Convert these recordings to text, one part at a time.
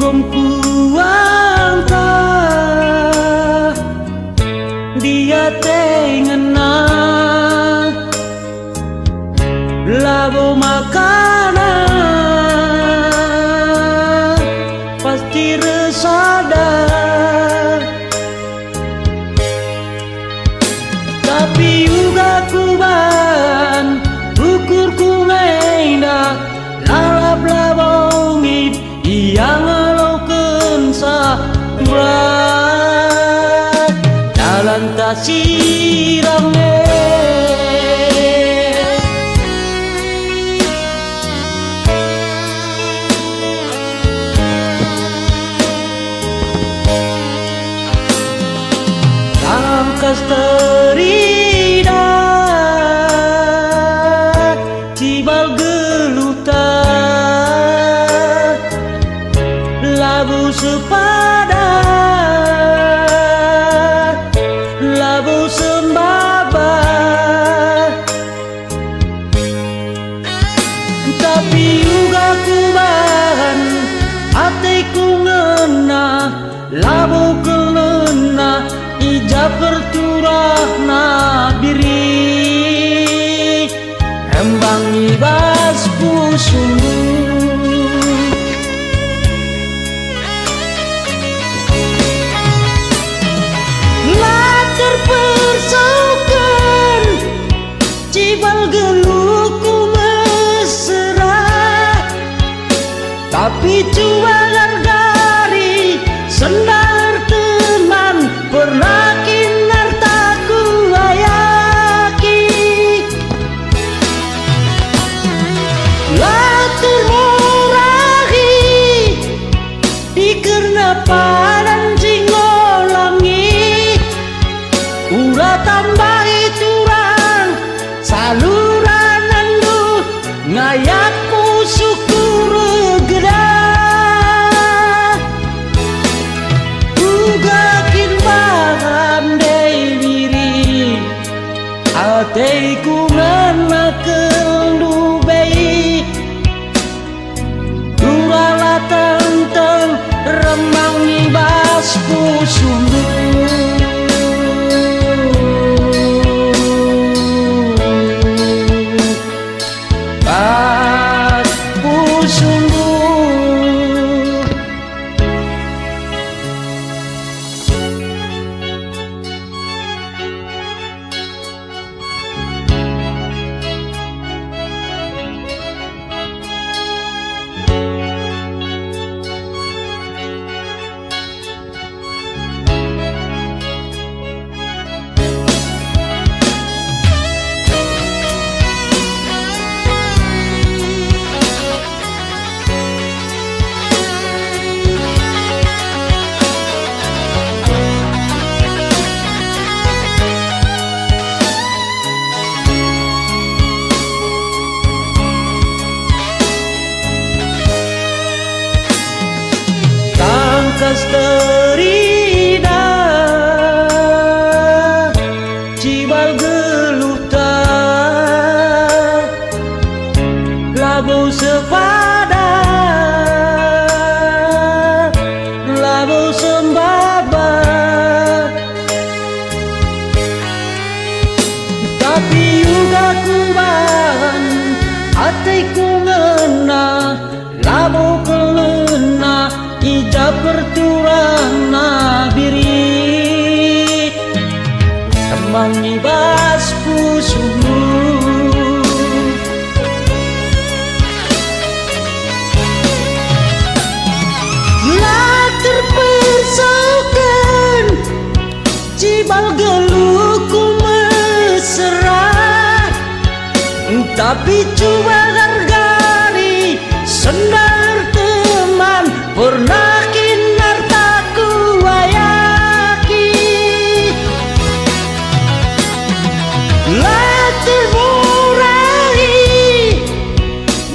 Kom kuanta dia tengena labo makanan pasti resada, tapi juga kuban ukur ku menda lalap labongit yang aloken sa urat jalan tak siramnya. Kasterida cibal geluta labu sepada labu sembaba, tapi juga kubahan hatiku ngena labu kelena ijab berturahna diri embang ibas pusung lah terpersaukan cibal geluku mesra, tapi cuma gargari sendar teman pernah kinar taku layaki lah termurahi dikerna padan jingolangi ulah tambahi turang saluran andu ngayakku syukur geda hatiku ngena kelubei durala tentang remang ibas pusundu pas pusundu kasterida cibal geluta labu sepada labu sembaba, tapi juga kuban hatiku ngena labu kelena ijab berturahna diri emang ibas pusumu lah terpersaukan cibal geluku mesra, tapi coba gargari sendar teman pernah kinar taku wayaki lah termurahi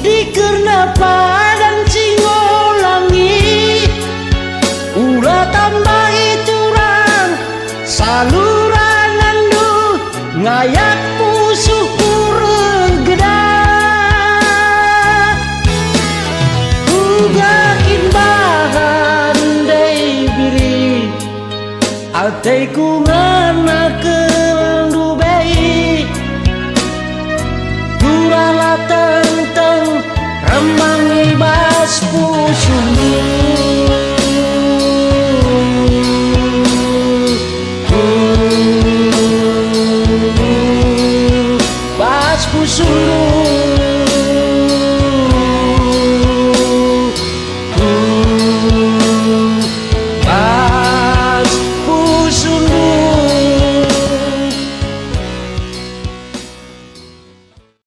dikerna padan singolangi ulah tambahi turang saluran andu ngayak musuh geda gakin bahan Hatiku